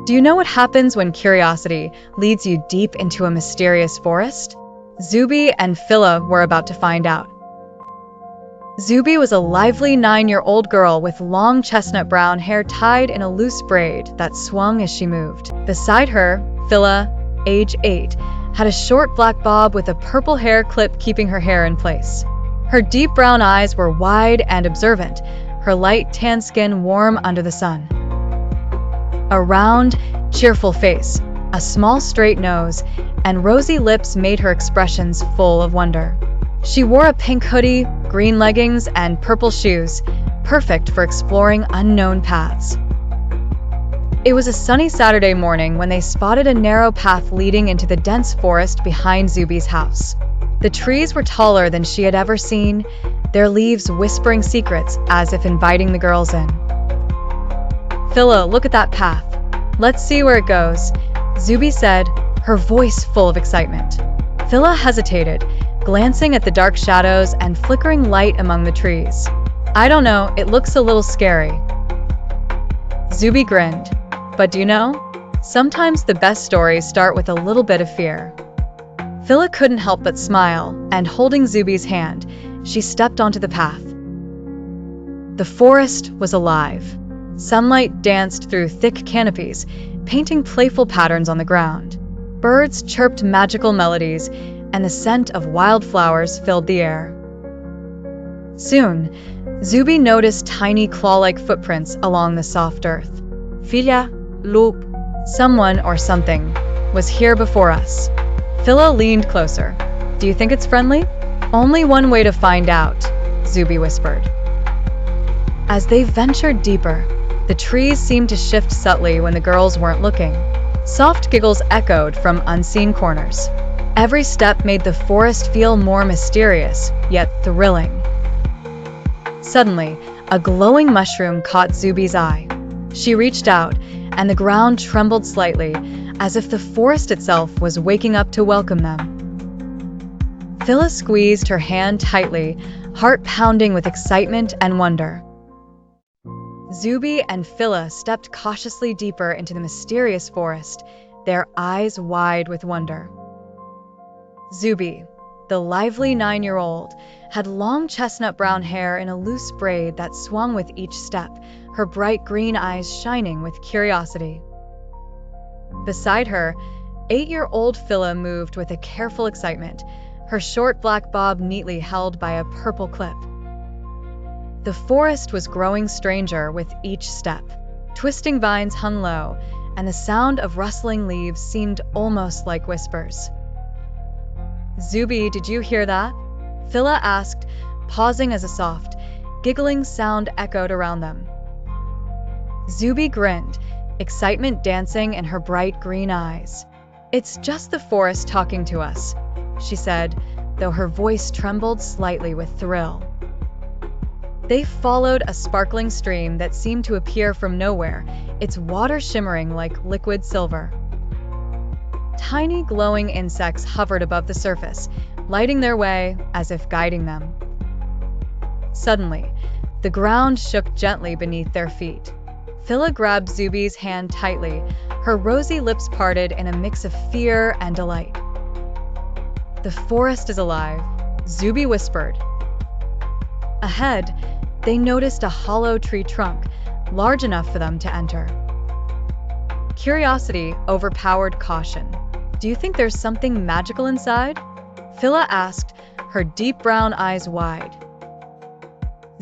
Do you know what happens when curiosity leads you deep into a mysterious forest? Zubi and Filla were about to find out. Zubi was a lively 9-year-old girl with long chestnut brown hair tied in a loose braid that swung as she moved. Beside her, Filla, age 8, had a short black bob with a purple hair clip keeping her hair in place. Her deep brown eyes were wide and observant, her light tan skin warm under the sun. A round, cheerful face, a small straight nose, and rosy lips made her expressions full of wonder. She wore a pink hoodie, green leggings, and purple shoes, perfect for exploring unknown paths. It was a sunny Saturday morning when they spotted a narrow path leading into the dense forest behind Zubi's house. The trees were taller than she had ever seen, their leaves whispering secrets as if inviting the girls in. "Filla, look at that path. Let's see where it goes," Zubi said, her voice full of excitement. Filla hesitated, glancing at the dark shadows and flickering light among the trees. "I don't know, it looks a little scary." Zubi grinned. "But do you know? Sometimes the best stories start with a little bit of fear." Filla couldn't help but smile, and holding Zubi's hand, she stepped onto the path. The forest was alive. Sunlight danced through thick canopies, painting playful patterns on the ground. Birds chirped magical melodies, and the scent of wildflowers filled the air. Soon, Zubi noticed tiny claw-like footprints along the soft earth. "Filla, look, someone or something was here before us." Filla leaned closer. "Do you think it's friendly?" "Only one way to find out," Zubi whispered. As they ventured deeper, the trees seemed to shift subtly when the girls weren't looking. Soft giggles echoed from unseen corners. Every step made the forest feel more mysterious, yet thrilling. Suddenly, a glowing mushroom caught Zubi's eye. She reached out, and the ground trembled slightly, as if the forest itself was waking up to welcome them. Filla squeezed her hand tightly, heart pounding with excitement and wonder. Zubi and Filla stepped cautiously deeper into the mysterious forest, their eyes wide with wonder. Zubi, the lively 9-year-old, had long chestnut brown hair in a loose braid that swung with each step, her bright green eyes shining with curiosity. Beside her, 8-year-old Filla moved with a careful excitement, her short black bob neatly held by a purple clip. The forest was growing stranger with each step. Twisting vines hung low, and the sound of rustling leaves seemed almost like whispers. "Zubi, did you hear that?" Filla asked, pausing as a soft, giggling sound echoed around them. Zubi grinned, excitement dancing in her bright green eyes. "It's just the forest talking to us," she said, though her voice trembled slightly with thrill. They followed a sparkling stream that seemed to appear from nowhere, its water shimmering like liquid silver. Tiny glowing insects hovered above the surface, lighting their way as if guiding them. Suddenly, the ground shook gently beneath their feet. Filla grabbed Zubi's hand tightly, her rosy lips parted in a mix of fear and delight. "The forest is alive," Zubi whispered. Ahead, they noticed a hollow tree trunk, large enough for them to enter. Curiosity overpowered caution. "Do you think there's something magical inside?" Filla asked, her deep brown eyes wide.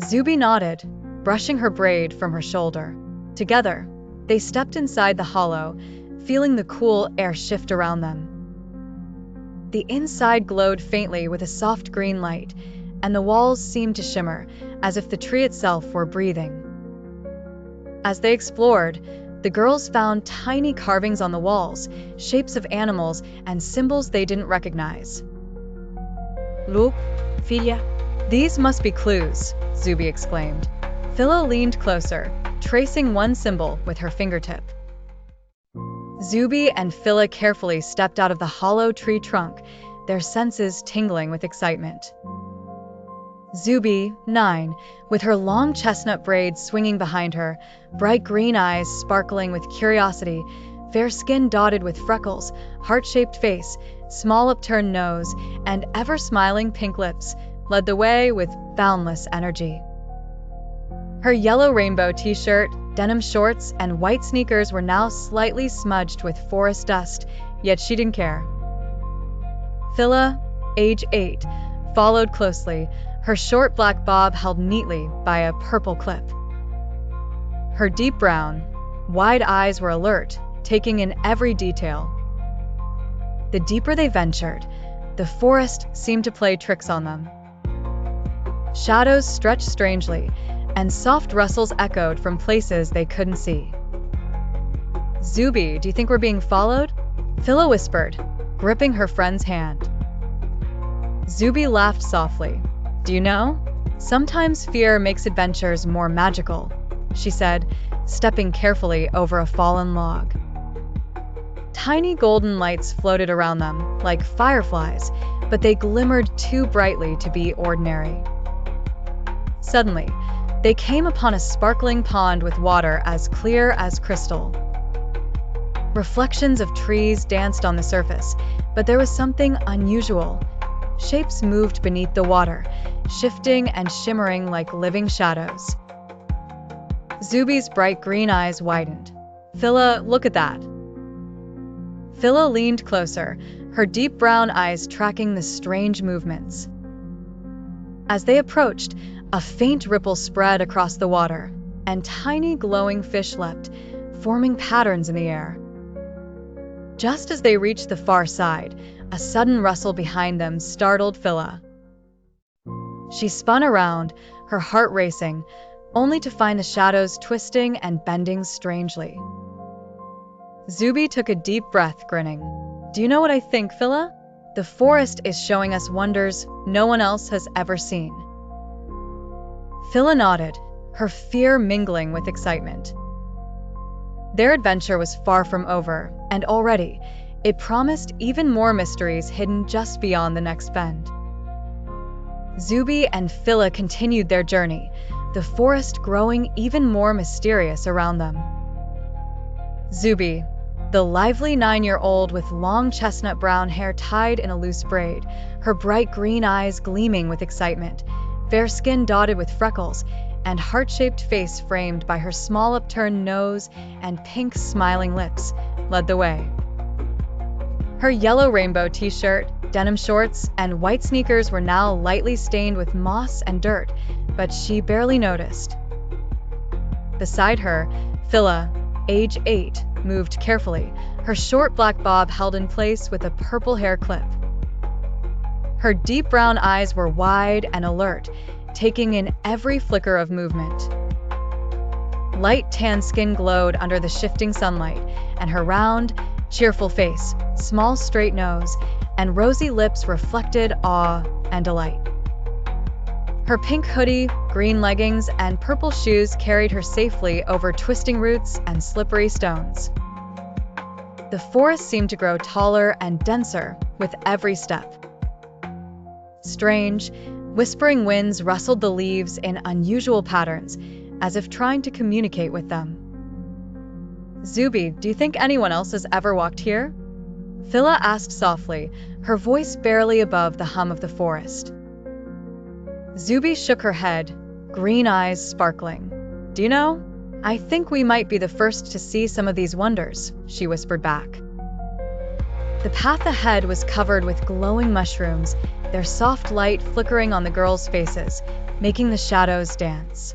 Zubi nodded, brushing her braid from her shoulder. Together, they stepped inside the hollow, feeling the cool air shift around them. The inside glowed faintly with a soft green light, and the walls seemed to shimmer, as if the tree itself were breathing. As they explored, the girls found tiny carvings on the walls, shapes of animals, and symbols they didn't recognize. "Look, Filla, these must be clues," Zubi exclaimed. Filla leaned closer, tracing one symbol with her fingertip. Zubi and Filla carefully stepped out of the hollow tree trunk, their senses tingling with excitement. Zubi, 9, with her long chestnut braids swinging behind her, bright green eyes sparkling with curiosity, fair skin dotted with freckles, heart-shaped face, small upturned nose, and ever-smiling pink lips, led the way with boundless energy. Her yellow rainbow t-shirt, denim shorts, and white sneakers were now slightly smudged with forest dust, yet she didn't care. Filla, age 8, followed closely, her short black bob held neatly by a purple clip. Her deep brown, wide eyes were alert, taking in every detail. The deeper they ventured, the forest seemed to play tricks on them. Shadows stretched strangely, and soft rustles echoed from places they couldn't see. "Zubi, do you think we're being followed?" Filla whispered, gripping her friend's hand. Zubi laughed softly. "Do you know? Sometimes fear makes adventures more magical," she said, stepping carefully over a fallen log. Tiny golden lights floated around them, like fireflies, but they glimmered too brightly to be ordinary. Suddenly, they came upon a sparkling pond with water as clear as crystal. Reflections of trees danced on the surface, but there was something unusual. Shapes moved beneath the water, shifting and shimmering like living shadows. Zubi's bright green eyes widened. "Filla, look at that." Filla leaned closer, her deep brown eyes tracking the strange movements. As they approached, a faint ripple spread across the water, and tiny glowing fish leapt, forming patterns in the air. Just as they reached the far side, a sudden rustle behind them startled Filla. She spun around, her heart racing, only to find the shadows twisting and bending strangely. Zubi took a deep breath, grinning. "Do you know what I think, Filla? The forest is showing us wonders no one else has ever seen." Filla nodded, her fear mingling with excitement. Their adventure was far from over, and already, it promised even more mysteries hidden just beyond the next bend. Zubi and Filla continued their journey, the forest growing even more mysterious around them. Zubi, the lively 9-year-old with long chestnut brown hair tied in a loose braid, her bright green eyes gleaming with excitement, fair skin dotted with freckles, and heart-shaped face framed by her small upturned nose and pink smiling lips, led the way. Her yellow rainbow t-shirt, denim shorts, and white sneakers were now lightly stained with moss and dirt, but she barely noticed. Beside her, Filla, age 8, moved carefully, her short black bob held in place with a purple hair clip. Her deep brown eyes were wide and alert, taking in every flicker of movement. Light tan skin glowed under the shifting sunlight, and her round, cheerful face, small straight nose, and rosy lips reflected awe and delight. Her pink hoodie, green leggings, and purple shoes carried her safely over twisting roots and slippery stones. The forest seemed to grow taller and denser with every step. Strange, whispering winds rustled the leaves in unusual patterns, as if trying to communicate with them. "Zubi, do you think anyone else has ever walked here?" Filla asked softly, her voice barely above the hum of the forest. Zubi shook her head, green eyes sparkling. "Do you know? I think we might be the first to see some of these wonders," she whispered back. The path ahead was covered with glowing mushrooms, their soft light flickering on the girls' faces, making the shadows dance.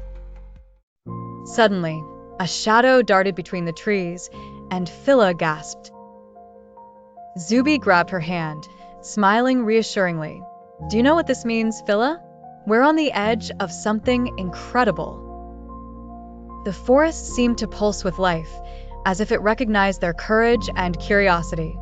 Suddenly, a shadow darted between the trees, and Filla gasped. Zubi grabbed her hand, smiling reassuringly. "Do you know what this means, Filla? We're on the edge of something incredible." The forest seemed to pulse with life, as if it recognized their courage and curiosity.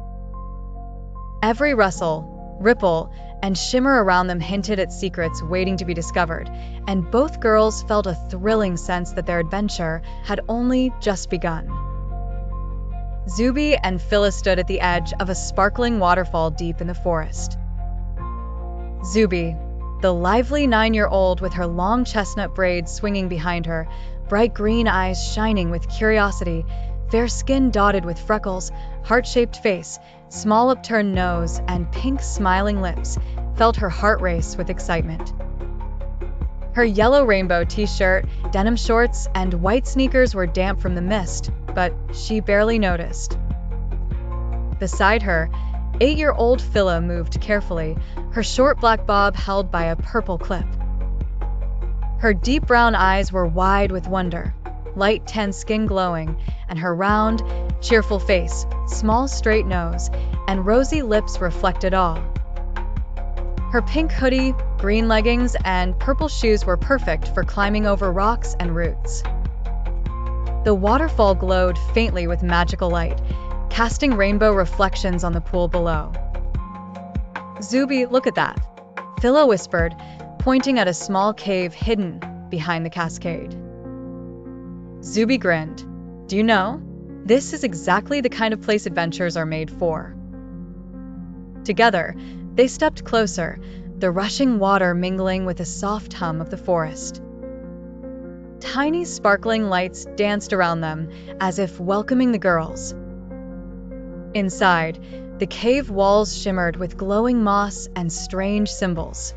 Every rustle, ripple, and shimmer around them hinted at secrets waiting to be discovered, and both girls felt a thrilling sense that their adventure had only just begun. Zubi and Filla stood at the edge of a sparkling waterfall deep in the forest. Zubi, the lively 9-year-old with her long chestnut braids swinging behind her, bright green eyes shining with curiosity, fair skin dotted with freckles, heart-shaped face, small upturned nose, and pink smiling lips, felt her heart race with excitement. Her yellow rainbow t-shirt, denim shorts, and white sneakers were damp from the mist, but she barely noticed. Beside her, 8-year-old Filla moved carefully, her short black bob held by a purple clip. Her deep brown eyes were wide with wonder, light tan skin glowing, and her round, cheerful face, small straight nose, and rosy lips reflected awe. Her pink hoodie, green leggings, and purple shoes were perfect for climbing over rocks and roots. The waterfall glowed faintly with magical light, casting rainbow reflections on the pool below. "Zubi, look at that," Filla whispered, pointing at a small cave hidden behind the cascade. Zubi grinned. "Do you know? This is exactly the kind of place adventures are made for." Together, they stepped closer, the rushing water mingling with the soft hum of the forest. Tiny sparkling lights danced around them, as if welcoming the girls. Inside, the cave walls shimmered with glowing moss and strange symbols.